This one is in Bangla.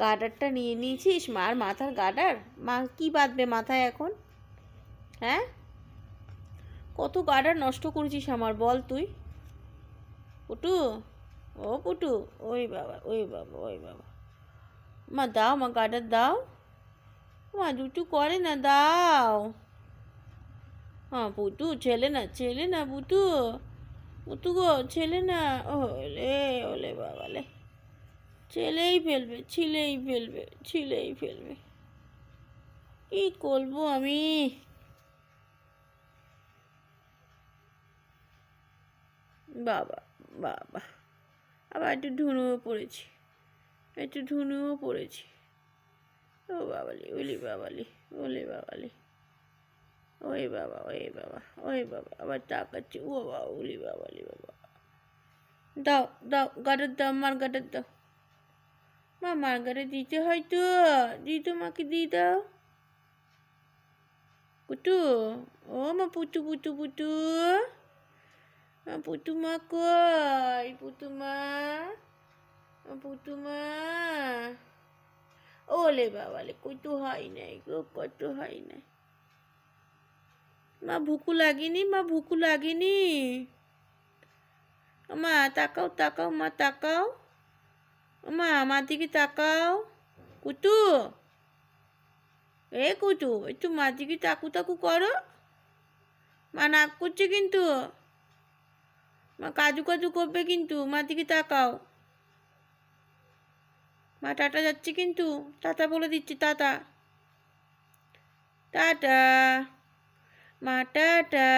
গার্ডারটা নিয়ে নিয়েছিস, মার মাথার গার্ডার। মা কি বাঁধবে মাথায় এখন? হ্যাঁ, কত গার্ডার নষ্ট করেছিস আমার, বল তুই। পুটু, ও পুটু, ওই বাবা, ওই বাবা, ওই বাবা। মা দাও, মা গার্ডার দাও। মা দুটু করে না, দাও। হ্যাঁ পুটু, ছেলে না, ছেলে না পুটু, পুটু গো, ছেলে না। ওলে ওলে বাবালে, ছেলেই ফেলবে, ছিলেই ফেলবে, ছিলেই ফেলবে। কি করবো আমি? বাবা, বাবা, আবার একটু ধুনুও পড়েছি, একটু ধুনুও পড়েছি। ও বাবালি, ওলি বাবালি, ওলে বাবালি, ওই বাবা, ওই বাবা, ওই বাবা, আবার তাকাচ্ছি। ও বাবা, ওলি বাবালি বাবা। দাও দাও, গার্ডার দাও, মার গার্ডার দাও। মা মার গার্ডার দিতে হয় তো, দিতে, মাকে দিয়ে দাও। পুটু, ও মা পুটু, পুটু, পুটু, মা পুটু, মা কই পুটু মা, পুটু মা। ওলে বাবালে, কত হয় নাই গো, কত হয় নাই। মা ভুকু লাগেনি, মা ভুকু লাগেনি। মা তাকাও, তাকাও, মা তাকাও। মা আমার দিকে তাকাও। কুটু, এ কুটু, একটু মার দিকে তাকু তাকু করো। মা নাক করছে কিন্তু, মা কাজু কাজু করবে কিন্তু, মার দিকে তাকাও। মা টাটা যাচ্ছে কিন্তু, টাটা বলে দিচ্ছি, টাটা, টাটা, মা টাটা।